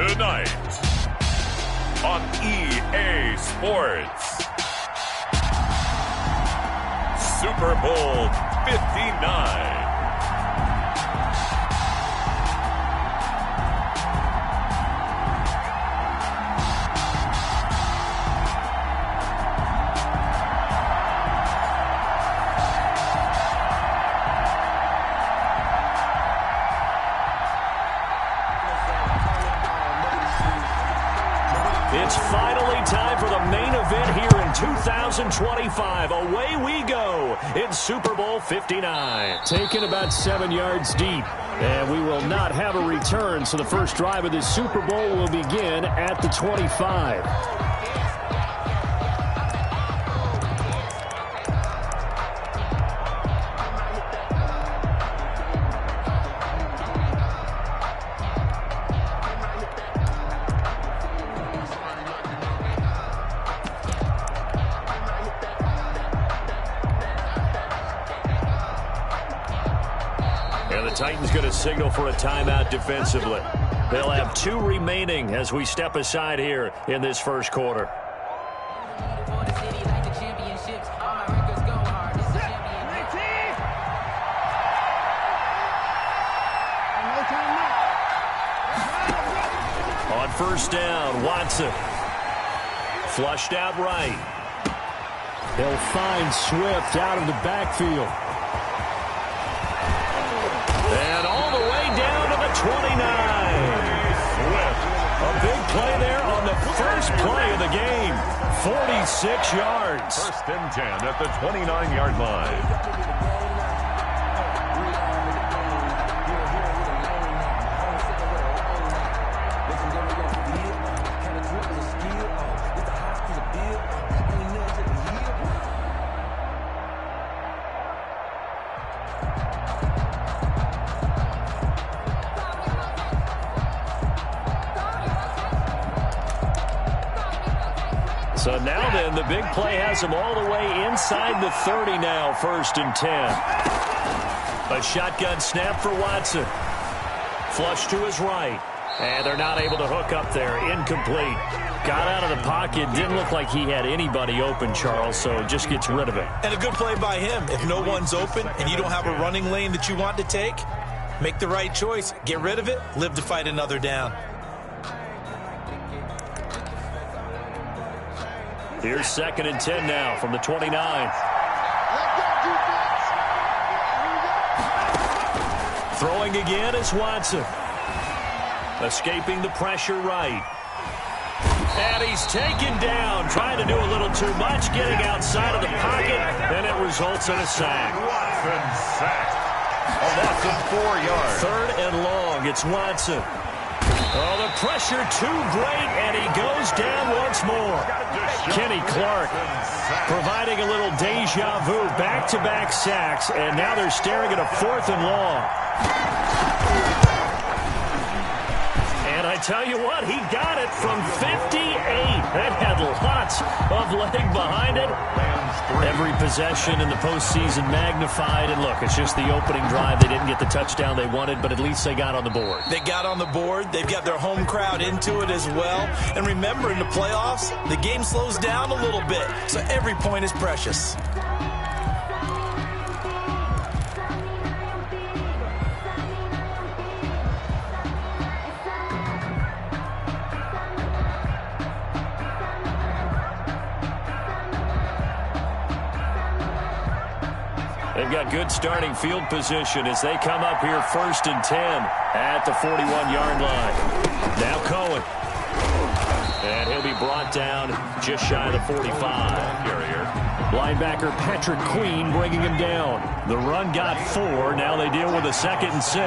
Tonight on EA Sports, Super Bowl 59. It's finally time for the main event here in 2025. Away we go in Super Bowl 59. Taken about 7 yards deep. And we will not have a return, so the first drive of this Super Bowl will begin at the 25. Titans going to signal for a timeout defensively. They'll have 2 remaining as we step aside here in this first quarter. On first down, Watson. Flushed out right. They'll find Swift out of the backfield. And all the way down to the 29. Swift. A big play there on the first play of the game. 46 yards. First and 10 at the 29-yard line. So now then, the big play has them all the way inside the 30 now, first and 10. A shotgun snap for Watson. Flush to his right. And they're not able to hook up there. Incomplete. Got out of the pocket. Didn't look like he had anybody open, Charles, so just gets rid of it. And a good play by him. If no one's open and you don't have a running lane that you want to take, make the right choice. Get rid of it. Live to fight another down. Here's second and 10 now from the 29. Throwing again is Watson. Escaping the pressure right. And he's taken down, trying to do a little too much, getting outside of the pocket, and it results in a sack. Watson sacked. A loss of 4 yards. Third and long, it's Watson. Oh, the pressure too great, and he goes down once more. Kenny Clark providing a little deja vu, back-to-back sacks, and now they're staring at a 4th and long. And I tell you what, he got it from 58. That had lots of leg behind it. Every possession in the postseason magnified. And look, it's just the opening drive. They didn't get the touchdown they wanted, but at least they got on the board. They got on the board. They've got their home crowd into it as well. And remember, in the playoffs, the game slows down a little bit. So every point is precious. They've got good starting field position as they come up here first and 10 at the 41-yard line. Now Cohen. And he'll be brought down just shy of the 45. Linebacker Patrick Queen bringing him down. The run got 4. Now they deal with a 2nd and 6.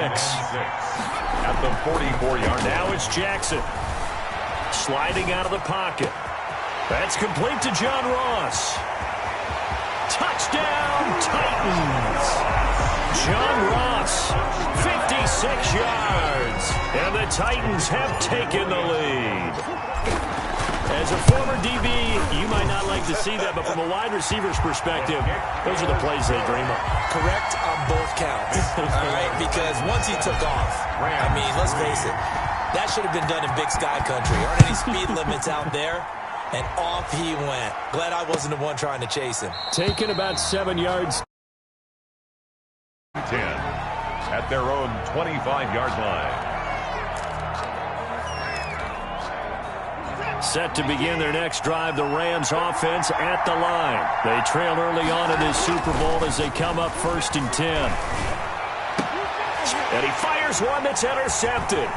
At the 44-yard. Now it's Jackson. Sliding out of the pocket. That's complete to John Ross. Touchdown, Titans. John Ross, 56 yards. And the Titans have taken the lead. As a former DB, you might not like to see that, but from a wide receiver's perspective, those are the plays they dream of. Correct on both counts. All right, because once he took off, I mean, let's face it, That should have been done in Big Sky country. Aren't any speed limits out there? And off he went. Glad I wasn't the one trying to chase him. Taking about 7 yards. 10 at their own 25-yard line. Set to begin their next drive, the Rams offense at the line. They trail early on in this Super Bowl as they come up 1st and 10. And he fires one that's intercepted.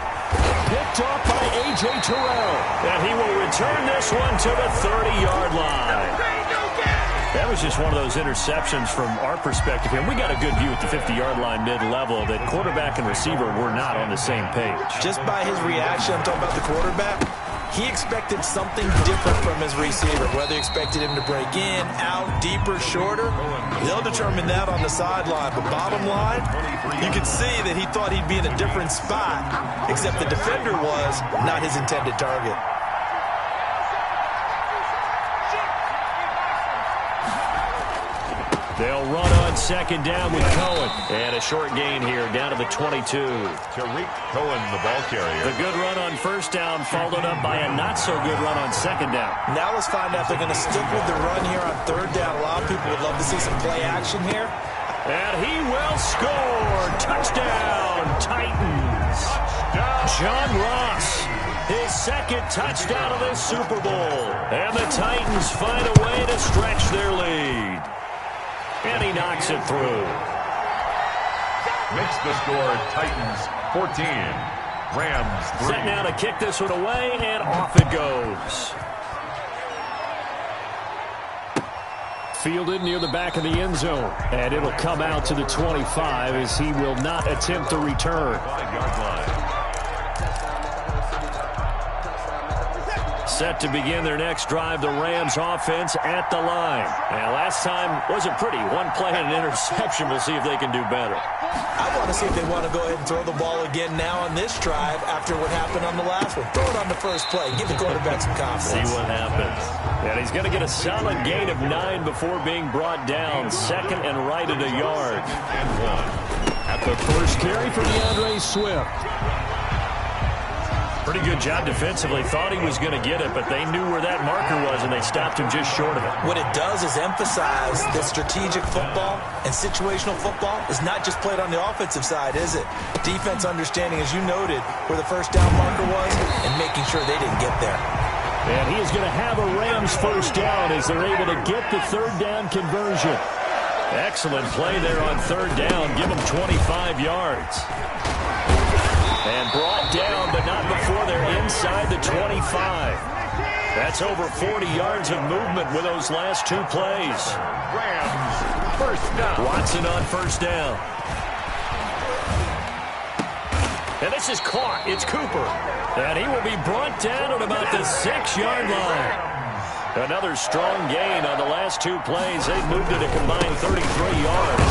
Picked off by A.J. Terrell. And he will return this one to the 30-yard line. That was just one of those interceptions from our perspective here. We got a good view at the 50-yard line mid-level that quarterback and receiver were not on the same page. Just by his reaction, I'm talking about the quarterback, he expected something different from his receiver, whether he expected him to break in, out, deeper, shorter. They'll determine that on the sideline. But bottom line, you can see that he thought he'd be in a different spot, except the defender was not his intended target. They'll run on 2nd down with Cohen. And a short gain here down to the 22. Tariq Cohen, the ball carrier. The good run on 1st down followed up by a not-so-good run on 2nd down. Now let's find out if they're going to stick with the run here on 3rd down. A lot of people would love to see some play action here. And he will score. Touchdown, Titans. John Ross, his 2nd touchdown of this Super Bowl. And the Titans find a way to stretch their lead. And he knocks it through. Makes the score Titans 14, Rams 3. Set now to kick this one away, and off it goes. Fielded near the back of the end zone. And it'll come out to the 25 as he will not attempt the return. 5-yard line. Set to begin their next drive, the Rams offense at the line. And last time wasn't pretty. One play and an interception. We'll see if they can do better. I want to see if they want to go ahead and throw the ball again now on this drive after what happened on the last one. Throw it on the first play. Give the quarterback some confidence. See what happens. And he's going to get a solid gain of 9 before being brought down. 2nd and right at a yard. And 1. At the first carry for DeAndre Swift. Pretty good job defensively. Thought he was going to get it, but they knew where that marker was, and they stopped him just short of it. What it does is emphasize that strategic football and situational football is not just played on the offensive side, is it? Defense understanding, as you noted, where the 1st down marker was and making sure they didn't get there. And he is going to have a Rams 1st down as they're able to get the 3rd down conversion. Excellent play there on 3rd down. Give them 25 yards. And brought down, but not before they're inside the 25. That's over 40 yards of movement with those last 2 plays. Rams 1st down. Watson on 1st down. And this is caught. It's Cooper. And he will be brought down at about the 6-yard line. Another strong gain on the last 2 plays. They've moved it a combined 33 yards.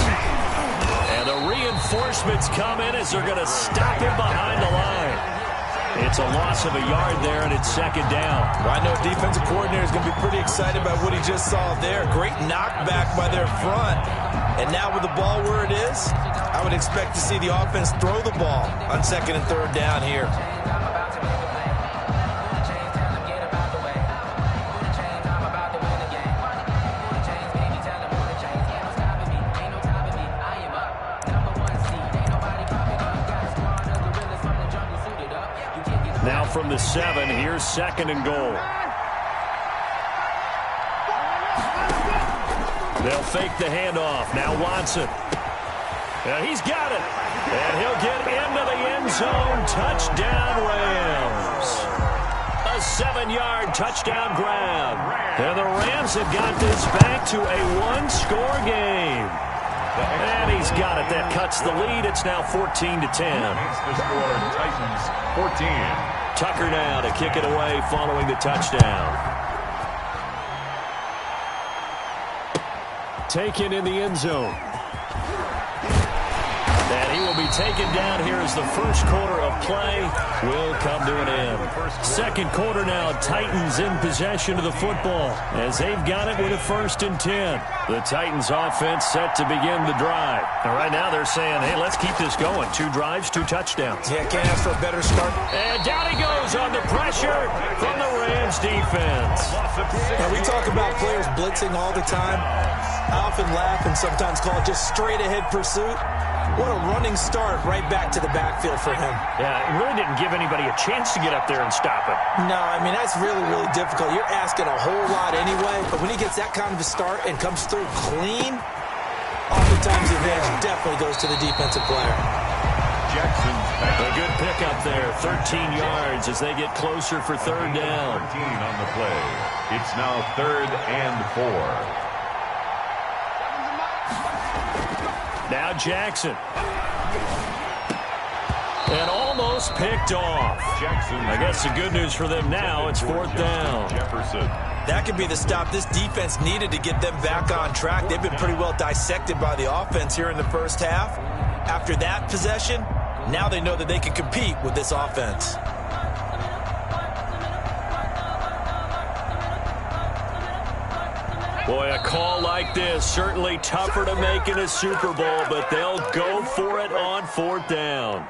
And the reinforcements come in as they're going to stop him behind the line. It's a loss of a yard there, and it's 2nd down. Well, I know defensive coordinator is going to be pretty excited about what he just saw there. Great knockback by their front. And now with the ball where it is, I would expect to see the offense throw the ball on 2nd and 3rd down here. Now from the 7, here's 2nd and goal. They'll fake the handoff. Now Watson. And he's got it. And he'll get into the end zone. Touchdown, Rams. A 7-yard touchdown grab. And the Rams have got this back to a 1-score game. And he's got it. That cuts the lead. It's now 14-10. Makes the score Titans 14. Tucker now to kick it away following the touchdown. Taken in the end zone. And he will be taken down here as the first quarter of play will come to an end. Second quarter now, Titans in possession of the football as they've got it with a 1st and 10. The Titans offense set to begin the drive. And right now they're saying, hey, let's keep this going. 2 drives, 2 touchdowns. Yeah, can't ask for a better start. And down he goes on the pressure from the Rams defense. Now, we talk about players blitzing all the time. I often laugh and sometimes call it just straight-ahead pursuit. What a running start right back to the backfield for him. Yeah, it really didn't give anybody a chance to get up there and stop him. No, I mean, that's really, really difficult. You're asking a whole lot anyway, but when he gets that kind of a start and comes through clean, oftentimes the advantage definitely goes to the defensive player. Jackson's back. A good pickup there, 13 yards as they get closer for 3rd down. 13 on the play. It's now 3rd and 4. Now Jackson. And almost picked off. Jackson. I guess the good news for them now, it's 4th down. Jefferson. That could be the stop this defense needed to get them back on track. They've been pretty well dissected by the offense here in the first half. After that possession, now they know that they can compete with this offense. Boy, a call like this, certainly tougher to make in a Super Bowl, but they'll go for it on 4th down.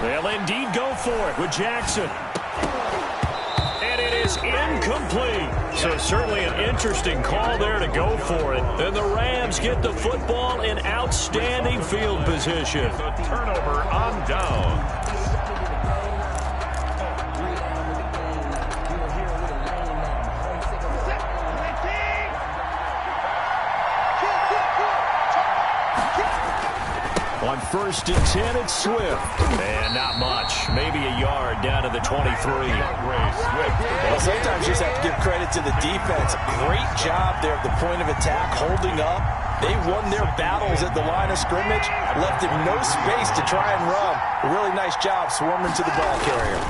They'll indeed go for it with Jackson. And it is incomplete. So certainly an interesting call there to go for it. And the Rams get the football in outstanding field position. A turnover on down. On 1st and 10, it's Swift. And not much. Maybe a yard down to the 23. Well, sometimes you just have to give credit to the defense. Great job there at the point of attack, holding up. They won their battles at the line of scrimmage, left him no space to try and run. A really nice job swarming to the ball carrier.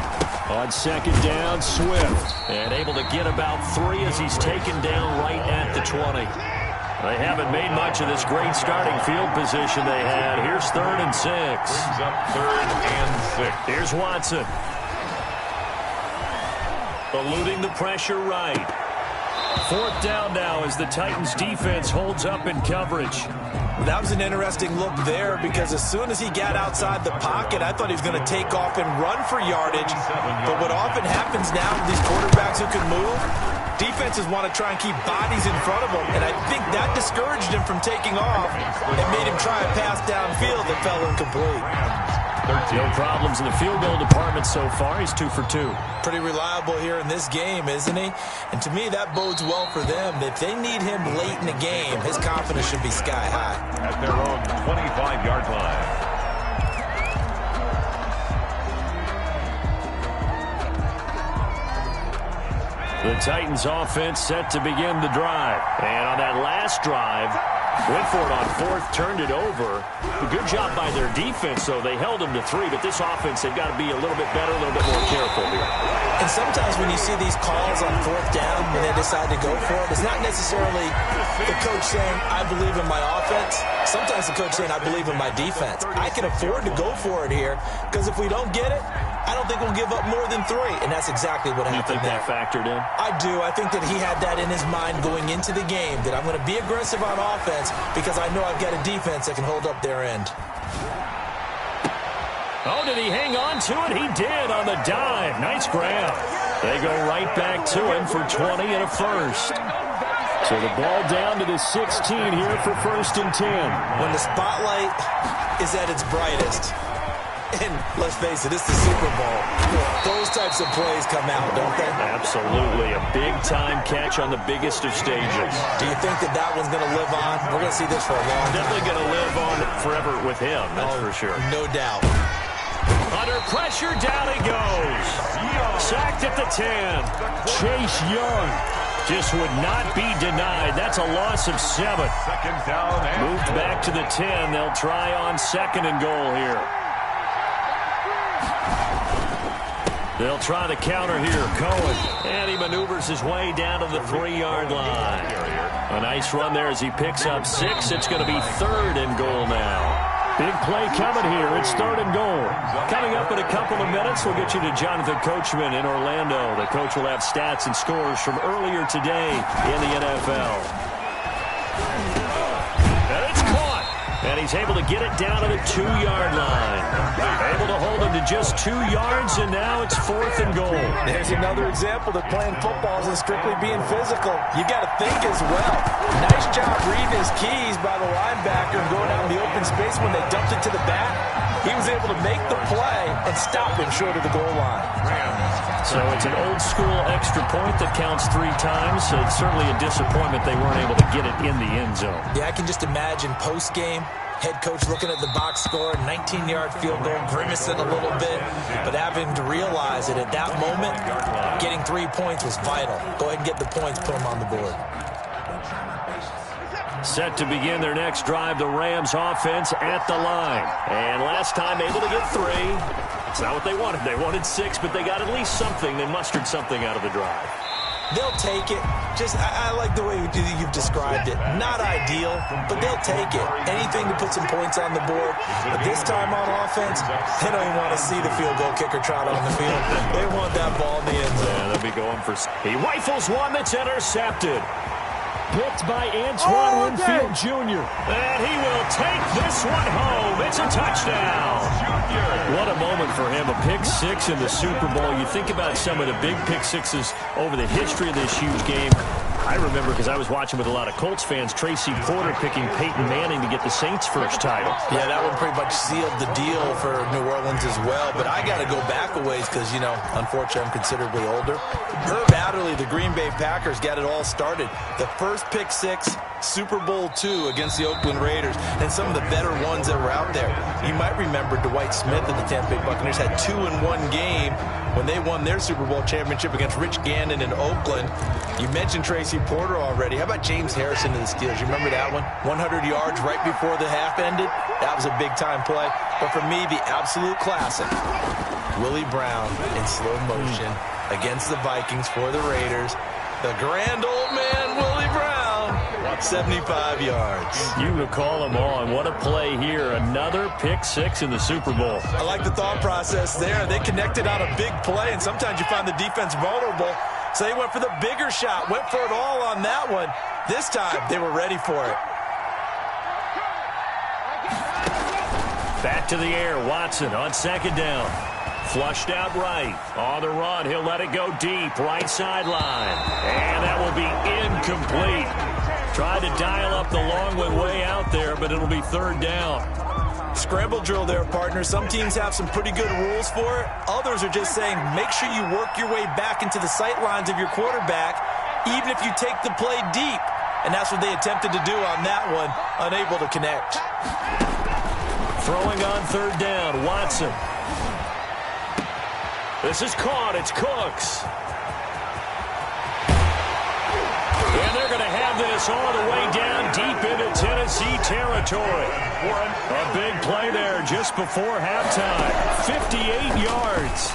On 2nd down, Swift. And able to get about 3 as he's taken down right at the 20. They haven't made much of this great starting field position they had. Here's 3rd and 6. Brings up 3rd and 6. Here's Watson. Eluding the pressure right. 4th down now as the Titans defense holds up in coverage. That was an interesting look there because as soon as he got outside the pocket, I thought he was going to take off and run for yardage. But what often happens now with these quarterbacks who can move, defenses want to try and keep bodies in front of them, and I think that discouraged him from taking off and made him try a pass downfield that fell incomplete. No problems in the field goal department so far. He's 2 for 2. Pretty reliable here in this game, isn't he? And to me, that bodes well for them. If they need him late in the game, his confidence should be sky high. At their own 25-yard line. The Titans offense set to begin the drive. And on that last drive, went for it on 4th, turned it over. A good job by their defense, though. They held them to 3, but this offense, they've got to be a little bit better, a little bit more careful here. And sometimes when you see these calls on 4th down, when they decide to go for it, it's not necessarily the coach saying, I believe in my offense. Sometimes the coach saying, I believe in my defense. I can afford to go for it here, because if we don't get it, I don't think we'll give up more than 3, and that's exactly what happened there. You think that factored in? I do. I think that he had that in his mind going into the game, that I'm going to be aggressive on offense because I know I've got a defense that can hold up their end. Oh, did he hang on to it? He did on the dive. Nice grab. They go right back to him for 20 and a 1st. So the ball down to the 16 here for 1st and 10. When the spotlight is at its brightest, and let's face it, it's the Super Bowl. Those types of plays come out, don't they? Absolutely. A big-time catch on the biggest of stages. Do you think that that one's going to live on? We're going to see this for a long time. Definitely going to live on forever with him, that's for sure. No doubt. Under pressure, down he goes. Sacked at the 10. Chase Young just would not be denied. That's a loss of 7. 2nd down and moved back to the 10. They'll try on 2nd and goal here. They'll try the counter here. Cohen. And he maneuvers his way down to the 3-yard line. A nice run there as he picks up 6. It's going to be 3rd and goal now. Big play coming here. It's 3rd and goal. Coming up in a couple of minutes, we'll get you to Jonathan Coachman in Orlando. The coach will have stats and scores from earlier today in the NFL. And it's caught. And he's able to get it down to the 2-yard line. Able to hold him to just 2 yards, and now it's 4th and goal. There's another example that playing football isn't strictly being physical. You got to think as well. Nice job reading his keys by the linebacker and going out in the open space when they dumped it to the back. He was able to make the play and stop him short of the goal line. So it's an old-school extra point that counts 3 times. So it's certainly a disappointment they weren't able to get it in the end zone. Yeah, I can just imagine post-game, head coach looking at the box score, 19-yard field goal, grimacing a little bit, but having to realize that at that moment, getting 3 points was vital. Go ahead and get the points, put them on the board. Set to begin their next drive, the Rams offense at the line. And last time able to get 3. It's not what they wanted. They wanted 6, but they got at least something. They mustered something out of the drive. They'll take it. I like the way you've described it. Not ideal, but they'll take it. Anything to put some points on the board. But this time on offense, they don't even want to see the field goal kicker trot on the field. They want that ball in the end zone. Yeah, they'll be going for... He rifles one that's intercepted. Picked by Antoine Winfield Jr. And he will take this one home. It's a touchdown. What a moment for him. A pick 6 in the Super Bowl. You think about some of the big pick 6s over the history of this huge game. I remember, because I was watching with a lot of Colts fans, Tracy Porter picking Peyton Manning to get the Saints' first title. Yeah, that one pretty much sealed the deal for New Orleans as well. But I got to go back a ways because, you know, unfortunately I'm considerably older. Herb Adderley, the Green Bay Packers, got it all started. The first pick 6, Super Bowl II against the Oakland Raiders, and some of the better ones that were out there. You might remember Dwight Smith of the Tampa Bay Buccaneers had 2 in one game when they won their Super Bowl championship against Rich Gannon in Oakland. You mentioned Tracy Porter already. How about James Harrison of the Steelers? You remember that one? 100 yards right before the half ended. That was a big-time play. But for me, the absolute classic, Willie Brown in slow motion against the Vikings for the Raiders. The grand old man, Willie Brown, 75 yards. You recall them all, and what a play here. Another pick 6 in the Super Bowl. I like the thought process there. They connected on a big play, and sometimes you find the defense vulnerable. So they went for the bigger shot, went for it all on that one. This time, they were ready for it. Back to the air, Watson on 2nd down. Flushed out right. On the run, he'll let it go deep, right sideline. And that will be incomplete. Tried to dial up the long way out there, but it'll be 3rd down. Scramble drill there, partner. Some teams have some pretty good rules for it. Others are just saying, make sure you work your way back into the sight lines of your quarterback, even if you take the play deep. And that's what they attempted to do on that one, unable to connect. Throwing on 3rd down, Watson. This is caught. It's Cooks. And they're going to have this all the way down deep into Tennessee territory. A big play there just before halftime. 58 yards.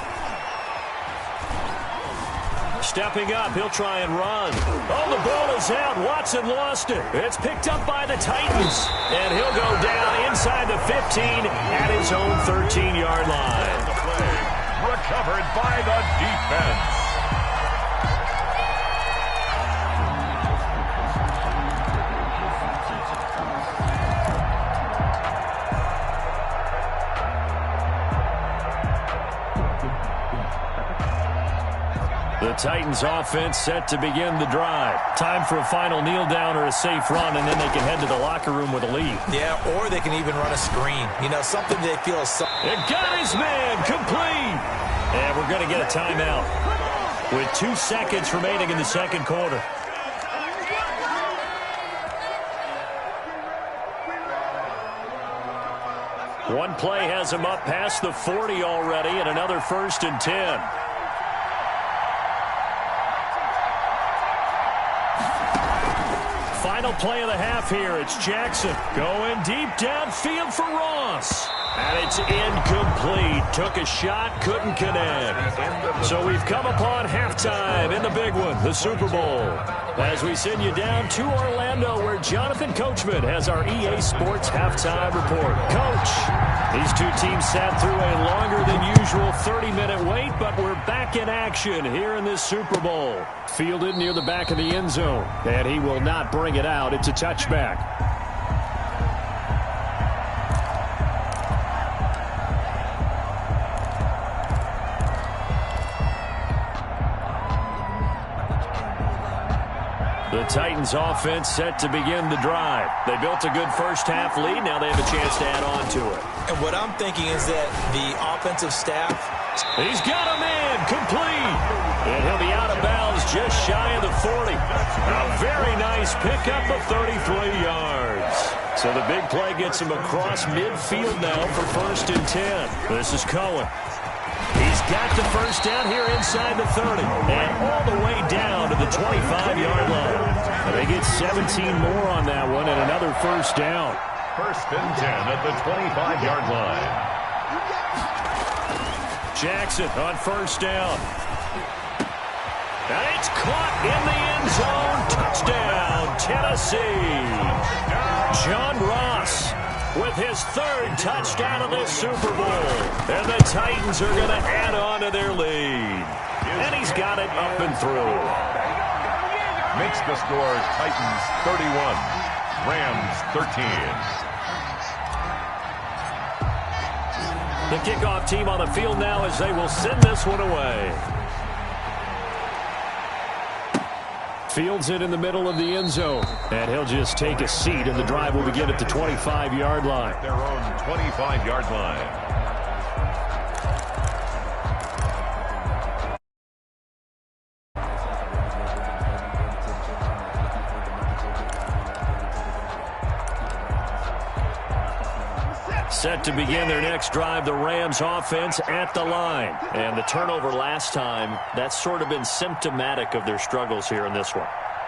Stepping up, he'll try and run. Oh, the ball is out. Watson lost it. It's picked up by the Titans. And he'll go down inside the 15 at his own 13-yard line. Recovered by the defense. The Titans offense set to begin the drive. Time for a final kneel down or a safe run, and then they can head to the locker room with a lead. Yeah, or they can even run a screen. You know, something they feel is... It got his man complete. And we're going to get a timeout with 2 seconds remaining in the 2nd quarter. One play has him up past the 40 already, and another 1st and 10. Final play of the half here. It's Jackson going deep downfield for Ross. And it's incomplete. Took a shot, couldn't connect. So we've come upon halftime in the big one, the Super Bowl. As we send you down to Orlando, where Jonathan Coachman has our EA Sports halftime report. Coach, these two teams sat through a longer than usual 30-minute wait, but we're back in action here in this Super Bowl. Fielded near the back of the end zone, and he will not bring it out. It's a touchback. The Titans offense set to begin the drive. They built a good first-half lead. Now they have a chance to add on to it. And what I'm thinking is that the offensive staff... He's got a man complete. And he'll be out of bounds just shy of the 40. A very nice pickup of 33 yards. So the big play gets him across midfield now for 1st and 10. This is Cohen. He's got the first down here inside the 30 and all the way down to the 25-yard line. And they get 17 more on that one and another first down. 1st and 10 at the 25-yard line. Jackson on 1st down. And it's caught in the end zone. Touchdown, Tennessee. John Ross with his 3rd touchdown of this Super Bowl. And the Titans are going to add on to their lead. And he's got it up and through. Makes the score Titans 31, Rams 13. The kickoff team on the field now as they will send this one away. Fields it in the middle of the end zone. And he'll just take a seat, and the drive will begin at the 25-yard line. Their own 25-yard line. Set to begin their next drive, the Rams offense at the line. And the turnover last time, that's sort of been symptomatic of their struggles here in this one.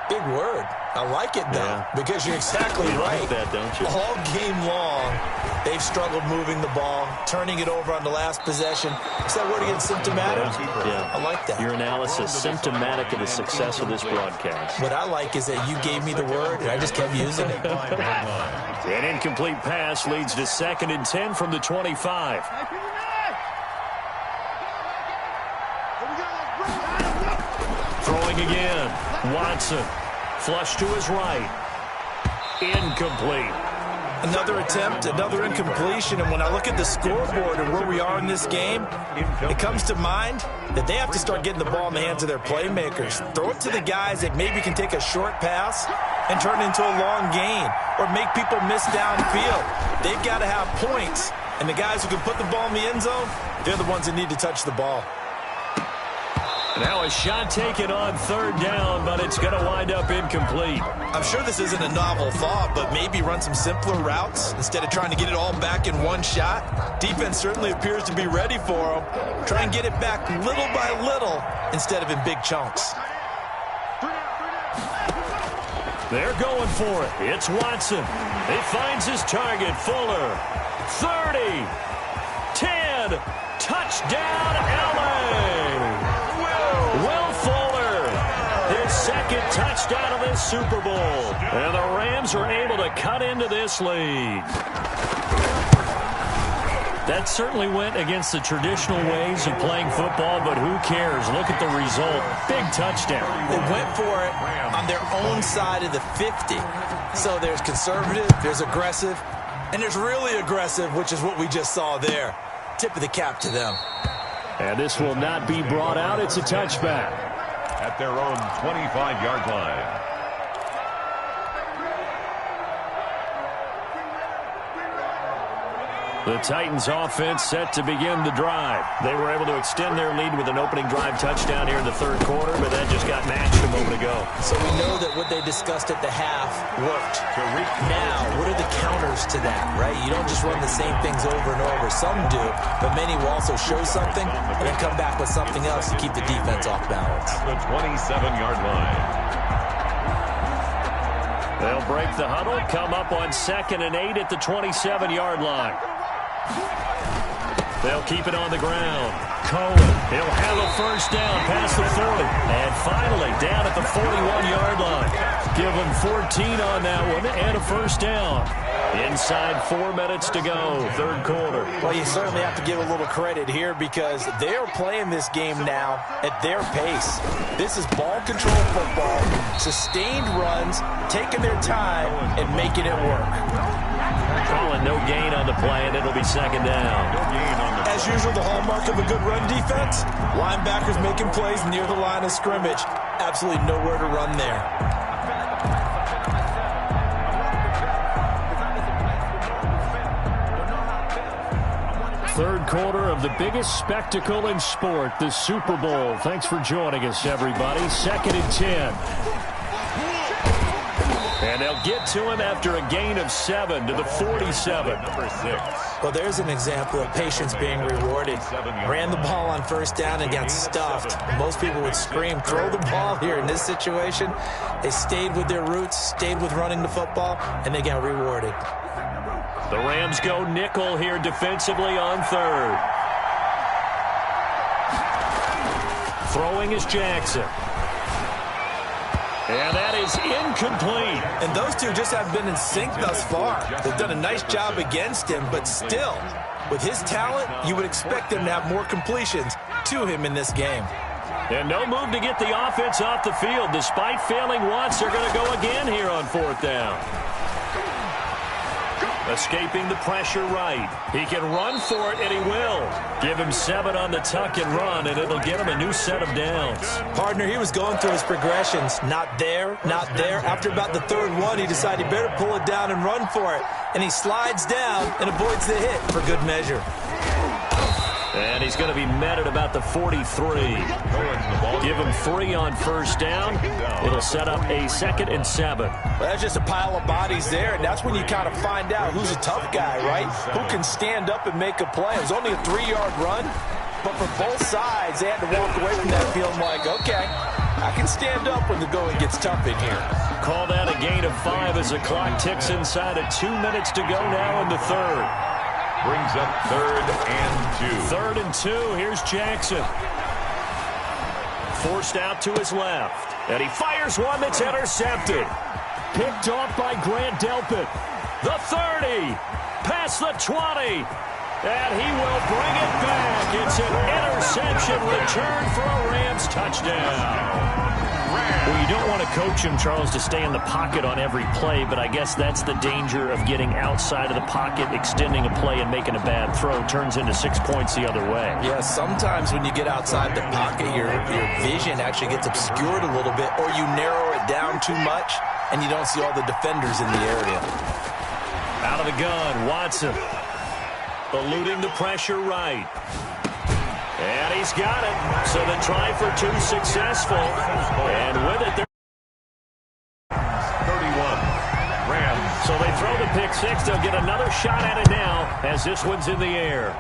Big word. I like it, though, because you're exactly right. Like that, don't you? All game long, they've struggled moving the ball, turning it over on the last possession. Is that word again, symptomatic? Yeah. I like that. Your analysis, symptomatic of the success of this broadcast. What I like is that you gave me the word, and I just kept using it. An incomplete pass leads to 2nd and 10 from the 25. Throwing again. Watson. Flush to his right. Incomplete. Another attempt, another incompletion, and when I look at the scoreboard and where we are in this game, it comes to mind that they have to start getting the ball in the hands of their playmakers. Throw it to the guys that maybe can take a short pass and turn it into a long gain or make people miss downfield. They've got to have points, and the guys who can put the ball in the end zone, they're the ones that need to touch the ball. Now a shot taken on 3rd down, but it's going to wind up incomplete. I'm sure this isn't a novel thought, but maybe run some simpler routes instead of trying to get it all back in one shot. Defense certainly appears to be ready for them. Try and get it back little by little instead of in big chunks. They're going for it. It's Watson. He finds his target, Fuller. 30, 10, touchdown, LA. Will Fuller, his 2nd touchdown of this Super Bowl. And the Rams are able to cut into this lead. That certainly went against the traditional ways of playing football, but who cares? Look at the result. Big touchdown. They went for it on their own side of the 50. So there's conservative, there's aggressive, and there's really aggressive, which is what we just saw there. Tip of the cap to them. And this will not be brought out. It's a touchback. At their own 25-yard line. The Titans offense set to begin the drive. They were able to extend their lead with an opening drive touchdown here in the 3rd quarter, but that just got matched a moment ago. So we know that what they discussed at the half worked. Now, what are the counters to that, right? You don't just run the same things over and over. Some do, but many will also show something and then come back with something else to keep the defense off balance. The 27-yard line. They'll break the huddle, come up on 2nd and 8 at the 27-yard line. They'll keep it on the ground. Cohen, he'll have a first down past the 40. And finally, down at the 41-yard line. Give them 14 on that one and a first down. Inside 4 minutes to go, third quarter. Well, you certainly have to give a little credit here because they're playing this game now at their pace. This is ball control football, sustained runs, taking their time, and making it work. Calling no gain on the play, and it'll be second down. As usual, the hallmark of a good run defense, linebackers making plays near the line of scrimmage. Absolutely nowhere to run there. Third quarter of the biggest spectacle in sport, the Super Bowl. Thanks for joining us, everybody. 2nd and 10. And they'll get to him after a gain of 7 to the 47. Number 6. Well, there's an example of patience being rewarded. Ran the ball on first down and got stuffed. Most people would scream, throw the ball here. In this situation, they stayed with their roots, stayed with running the football, and they got rewarded. The Rams go nickel here defensively on third. Throwing is Jackson. And that is incomplete. And those two just have been in sync thus far. They've done a nice job against him, but still, with his talent, you would expect them to have more completions to him in this game. And no move to get the offense off the field. Despite failing once, they're going to go again here on 4th down. Escaping the pressure right. He can run for it, and he will. Give him 7 on the tuck and run, and it'll get him a new set of downs. Partner, he was going through his progressions. Not there, not there. After about the 3rd one, he decided he better pull it down and run for it. And he slides down and avoids the hit for good measure. And he's going to be met at about the 43. Give him 3 on first down. It'll set up a 2nd and 7. Well, that's just a pile of bodies there, and that's when you kind of find out who's a tough guy, right? Who can stand up and make a play. It was only a 3-yard run, but for both sides, they had to walk away from that field like, okay, I can stand up when the going gets tough in here. Call that a gain of 5 as the clock ticks inside of 2 minutes to go now in the third. Brings up 3rd and 2. 3rd and 2. Here's Jackson. Forced out to his left. And he fires one that's intercepted. Picked off by Grant Delpit. The 30. Past the 20. And he will bring it back. It's an interception return for a Rams touchdown. Well, you don't want to coach him, Charles, to stay in the pocket on every play, but I guess that's the danger of getting outside of the pocket, extending a play, and making a bad throw. Turns into 6 points the other way. Yeah, sometimes when you get outside the pocket, your vision actually gets obscured a little bit, or you narrow it down too much, and you don't see all the defenders in the area. Out of the gun, Watson. Eluding the pressure right. And he's got it. So the try for 2 successful. And with it, 31. Rams. so they throw the pick 6. They'll get another shot at it now as this one's in the air.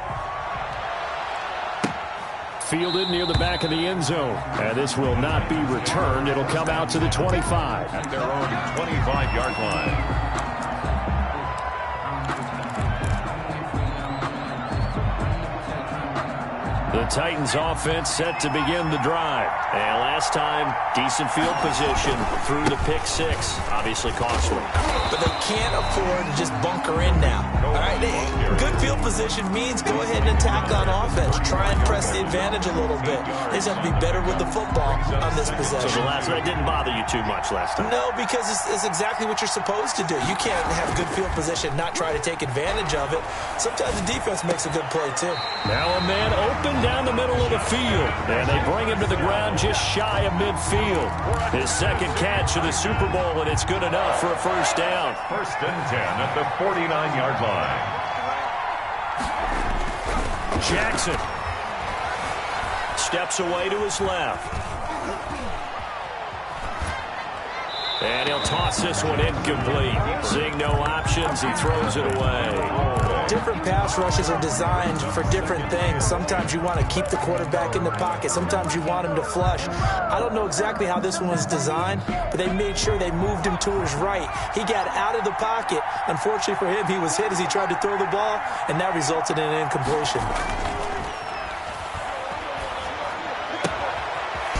Fielded near the back of the end zone. And this will not be returned. It'll come out to the 25. At their own 25-yard line. The Titans offense set to begin the drive. And last time, decent field position through the pick 6. Obviously costly. But they can't afford to just bunker in now. All right, good field position means go ahead and attack on offense. Try and press the advantage a little bit. They just have to be better with the football on this possession. So the last one didn't bother you too much last time? No, because it's exactly what you're supposed to do. You can't have good field position, not try to take advantage of it. Sometimes the defense makes a good play, too. Now a man open down the middle of the field. And they bring him to the ground just shy of midfield. His 2nd catch of the Super Bowl, and it's good enough for a first down. 1st and 10 at the 49-yard line. Jackson steps away to his left. And he'll toss this one incomplete. Seeing no options, he throws it away. Different pass rushes are designed for different things. Sometimes you want to keep the quarterback in the pocket. Sometimes you want him to flush. I don't know exactly how this one was designed, but they made sure they moved him to his right. He got out of the pocket. Unfortunately for him, he was hit as he tried to throw the ball, and that resulted in an incompletion.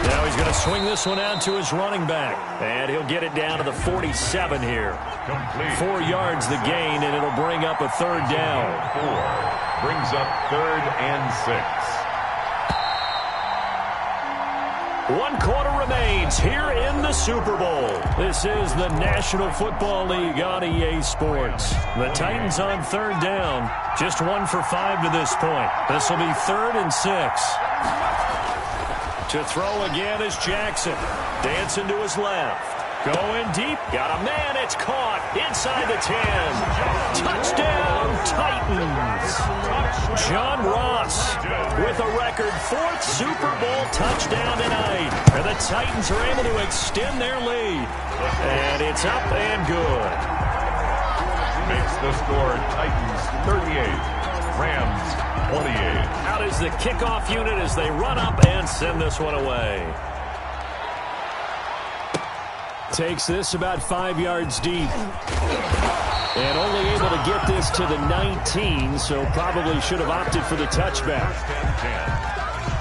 Now he's going to swing this one out to his running back. And he'll get it down to the 47 here. Complete. 4 yards the gain, and it'll bring up a third down. 4 brings up 3rd and 6. 1 quarter remains here in the Super Bowl. This is the National Football League on EA Sports. The Titans on 3rd down. Just 1 for 5 to this point. This will be 3rd and 6. To throw again is Jackson. Dancing to his left. Going deep. Got a man. It's caught inside the 10. Touchdown, Titans. John Ross with a record 4th Super Bowl touchdown tonight. And the Titans are able to extend their lead. And it's up and good. Makes the score Titans 38. Rams 28. Out is the kickoff unit as they run up and send this one away. Takes this about 5 yards deep. And only able to get this to the 19, so probably should have opted for the touchback. 10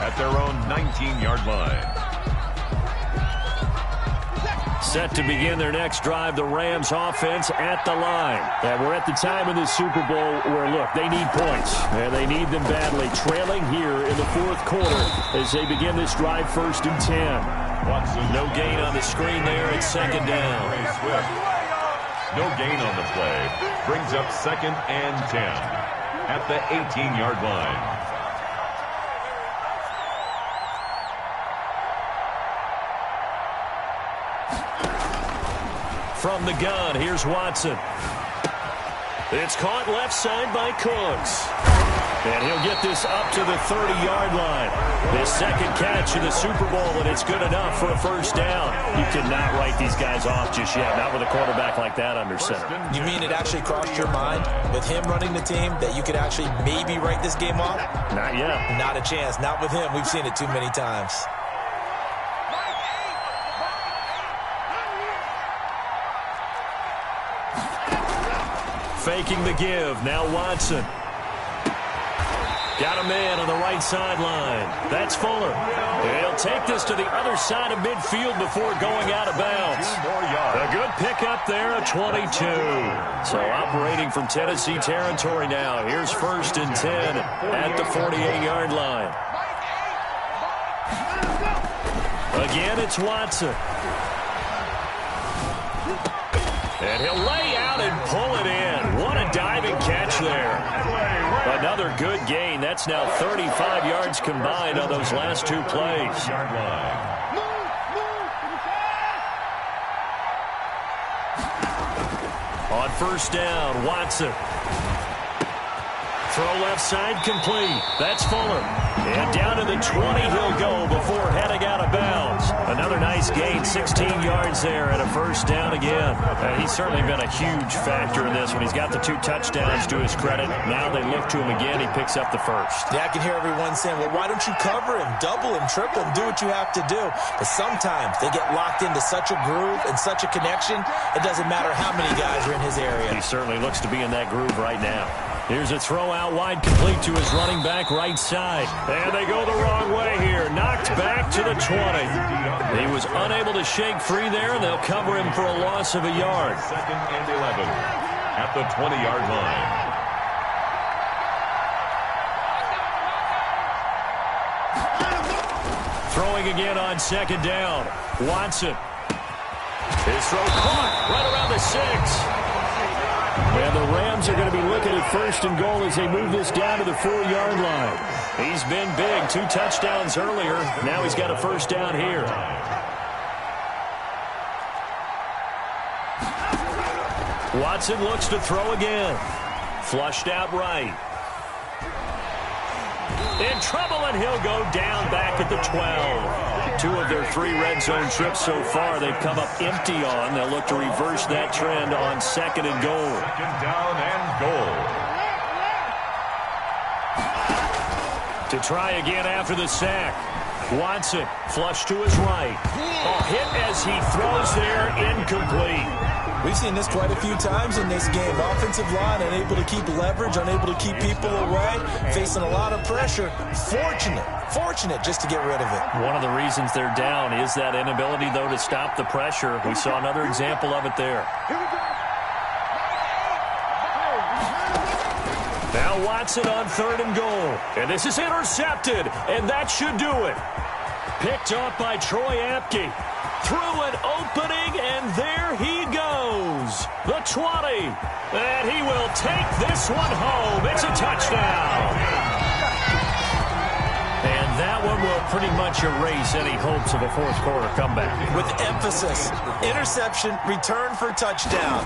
at their own 19-yard line. Set to begin their next drive, the Rams offense at the line. And we're at the time in the Super Bowl where, look, they need points. And they need them badly. Trailing here in the 4th quarter as they begin this drive 1st and 10. Watson. No gain on the screen there. It's 2nd down. No gain on the play. Brings up 2nd and 10 at the 18-yard line. From the gun, here's Watson. It's caught left side by Cooks. And he'll get this up to the 30-yard line. His 2nd catch in the Super Bowl, and it's good enough for a 1st down. You cannot write these guys off just yet, not with a quarterback like that under center. You mean it actually crossed your mind with him running the team that you could actually maybe write this game off? Not yet. Not a chance. Not with him. We've seen it too many times. Faking the give. Now Watson. Got a man on the right sideline. That's Fuller. He'll take this to the other side of midfield before going out of bounds. 2 more yards. A good pickup there, a 22. So operating from Tennessee territory now. Here's 1st and 10 at the 48-yard line. Again, it's Watson. And he'll lay out and pull it in. What a diving catch there. Another good gain. That's now 35 yards combined on those last 2 plays. Yard line. On 1st down, Watson. Throw left side complete. That's Fuller. And down to the 20 he'll go before heading out of bounds. Another nice gain, 16 yards there and a 1st down again. He's certainly been a huge factor in this one. He's got the 2 touchdowns to his credit. Now they look to him again. He picks up the 1st. Yeah, I can hear everyone saying, well, why don't you cover him, double him, triple him, do what you have to do. But sometimes they get locked into such a groove and such a connection, it doesn't matter how many guys are in his area. He certainly looks to be in that groove right now. Here's a throw out wide complete to his running back right side. And they go the wrong way here. Knocked back to the 20. He was unable to shake free there, and they'll cover him for a loss of a yard. 2nd and 11 at the 20-yard line. Throwing again on 2nd down. Watson. His throw caught right around the 6. And the Rams are going to be looking at 1st and goal as they move this down to the 4-yard line. He's been big. 2 touchdowns earlier. Now he's got a 1st down here. Watson looks to throw again. Flushed out right. In trouble, and he'll go down back at the 12. 2 of their 3 red zone trips so far they've come up empty on. They'll look to reverse that trend on 2nd and goal. 2nd down and goal. To try again after the sack. Watson, flush to his right. Hit as he throws there, incomplete. We've seen this quite a few times in this game. Offensive line unable to keep leverage, unable to keep people away, facing a lot of pressure. Fortunate just to get rid of it. One of the reasons they're down is that inability, though, to stop the pressure. We saw another example of it there. Now Watson on 3rd and goal. And this is intercepted, and that should do it. Picked off by Troy Apke. Through an opening, and there he goes. The 20. And he will take this one home. It's a touchdown. And that one will pretty much erase any hopes of a 4th quarter comeback. With emphasis, interception, return for touchdown.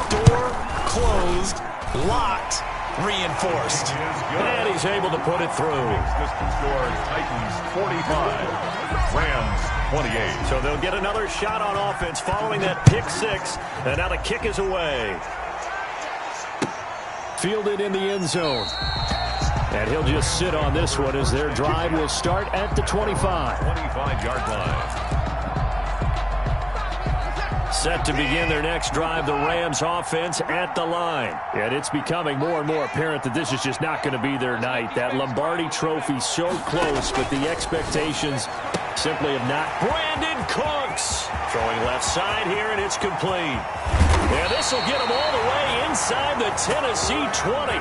Door closed, locked, reinforced. And he's able to put it through. Distance score, Titans 45, Rams 28. So they'll get another shot on offense following that pick 6. And now the kick is away. Fielded in the end zone. And he'll just sit on this one as their drive will start at the 25. 25-yard line. Set to begin their next drive, the Rams offense at the line. And it's becoming more and more apparent that this is just not going to be their night. That Lombardi trophy so close, but the expectations simply have not. Brandon Cooks throwing left side here, and it's complete. And this will get him all the way inside the Tennessee 20.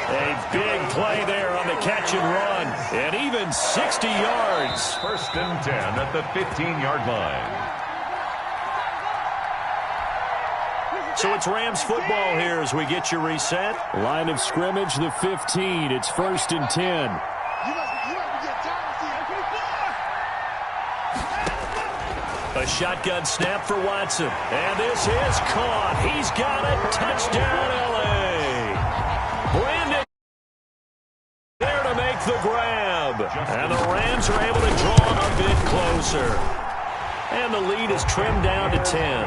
A big play there on the catch and run, and even 60 yards. 1st and 10 at the 15-yard line. So it's Rams football here as we get you reset. Line of scrimmage, the 15. It's 1st and 10. A shotgun snap for Watson. And this is caught. He's got it. Touchdown, L.A. Brandon there to make the grab. And the Rams are able to draw a bit closer. And the lead is trimmed down to 10.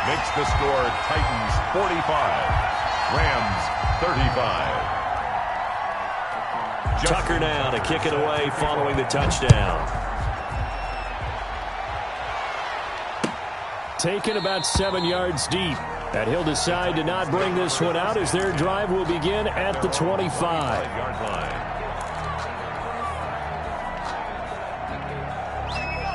Makes the score Titans 45, Rams 35. Tucker now to kick it away following the touchdown. Taken about 7 yards deep. And he'll decide to not bring this one out as their drive will begin at the 25-yard line.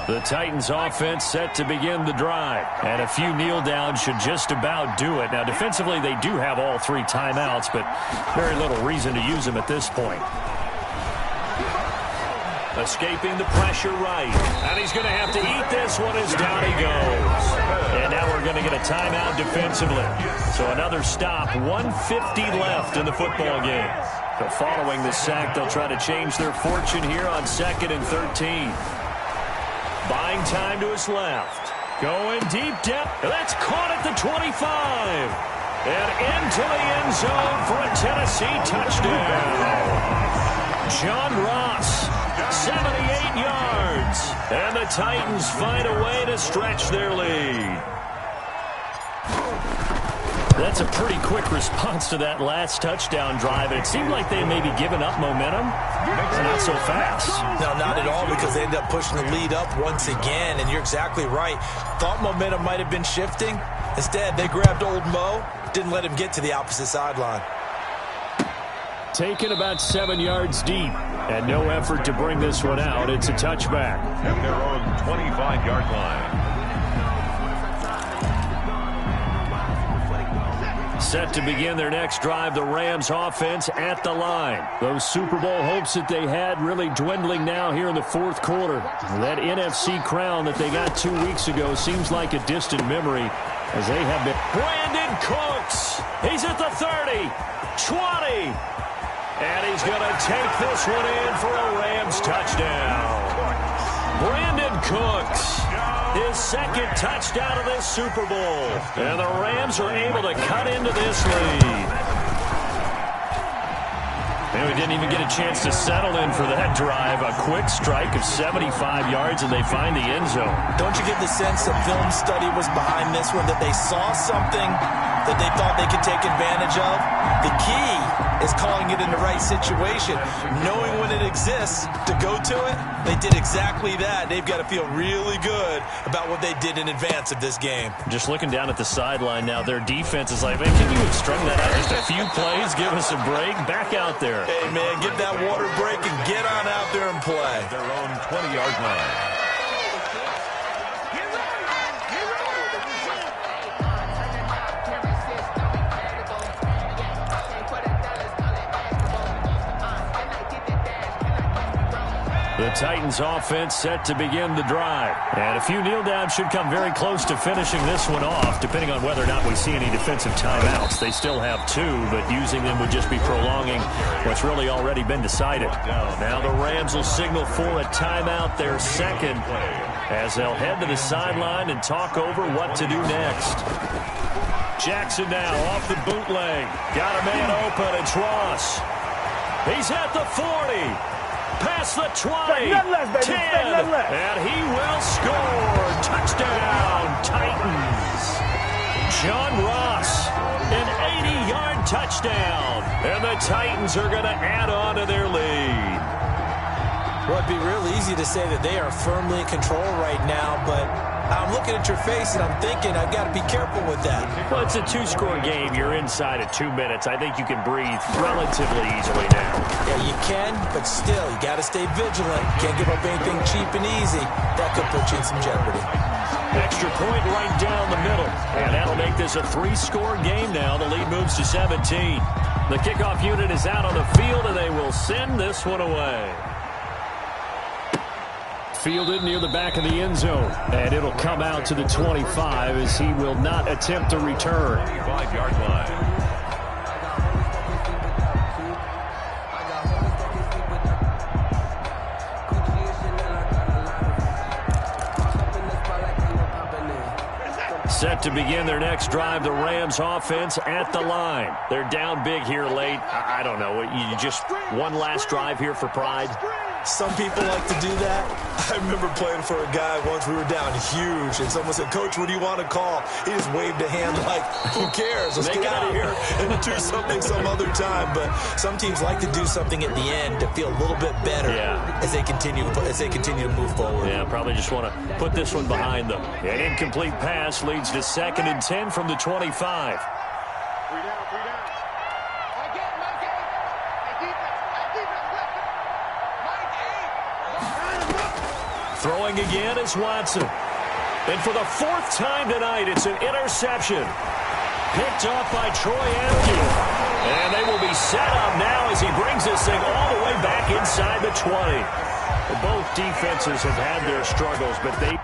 The Titans offense set to begin the drive. And a few kneel downs should just about do it. Now, defensively, they do have all 3 timeouts, but very little reason to use them at this point. Escaping the pressure right. And he's going to have to eat this one as down he goes. And now we're going to get a timeout defensively. So another stop. 1:50 left in the football game. So following the sack, they'll try to change their fortune here on 2nd and 13. Buying time to his left. Going deep depth. That's caught at the 25. And into the end zone for a Tennessee touchdown. John Ross, 78 yards. And the Titans find a way to stretch their lead. That's a pretty quick response to that last touchdown drive. And it seemed like they may be giving up momentum. Not so fast. No, not at all, because they end up pushing the lead up once again. And you're exactly right. Thought momentum might have been shifting. Instead, they grabbed old Mo, didn't let him get to the opposite sideline. Taken about 7 yards deep. And no effort to bring this one out. It's a touchback. At their own 25-yard line. Set to begin their next drive, the Rams offense at the line. Those Super Bowl hopes that they had really dwindling now here in the 4th quarter. That NFC crown that they got 2 weeks ago seems like a distant memory as they have been. Brandon Cooks. He's at the 30, 20. And he's going to take this one in for a Rams touchdown. Brandon Cooks. His 2nd touchdown of this Super Bowl. And the Rams are able to cut into this lead. And we didn't even get a chance to settle in for that drive. A quick strike of 75 yards, and they find the end zone. Don't you get the sense that film study was behind this one, that they saw something that they thought they could take advantage of? The key is calling it in the right situation, knowing when it exists to go to it. They did exactly that. They've got to feel really good about what they did in advance of this game. Just looking down at the sideline now, their defense is like, man, can you have strung that out just a few plays? Give us a break. Back out there. Hey, man, get that water break and get on out there and play. Their own 20-yard line. The Titans offense set to begin the drive. And a few kneel downs should come very close to finishing this one off, depending on whether or not we see any defensive timeouts. They still have 2, but using them would just be prolonging what's really already been decided. Now the Rams will signal for a timeout, their second, as they'll head to the sideline and talk over what to do next. Jackson now off the bootleg. Got a man open. It's Ross. He's at the 40. Past the 20, 10, and he will score. Touchdown, Titans. John Ross, an 80-yard touchdown. And the Titans are going to add on to their lead. Well, it'd be real easy to say that they are firmly in control right now, but I'm looking at your face and I'm thinking I've got to be careful with that. Well, it's a 2-score game. You're inside at 2 minutes. I think you can breathe relatively easily now. Yeah, you can, but still, you got to stay vigilant. Can't give up anything cheap and easy. That could put you in some jeopardy. Extra point right down the middle. And that'll make this a 3-score game now. The lead moves to 17. The kickoff unit is out on the field, and they will send this one away. Fielded near the back of the end zone. And it'll come out to the 25 as he will not attempt to return. 25-yard line. Set to begin their next drive, the Rams offense at the line. They're down big here late. I don't know. You just one last drive here for pride? Some people like to do that. I remember playing for a guy once. We were down huge, and someone said, "Coach, what do you want to call?" He just waved a hand like, who cares? Let's get out of here and do something some other time. But some teams like to do something at the end to feel a little bit better as they continue to move forward. Yeah, probably just want to put this one behind them. An incomplete pass leads to 2nd and 10 from the 25. Throwing again is Watson. And for the 4th time tonight, it's an interception. Picked off by Troy Apke. And they will be set up now as he brings this thing all the way back inside the 20. Both defenses have had their struggles, but they...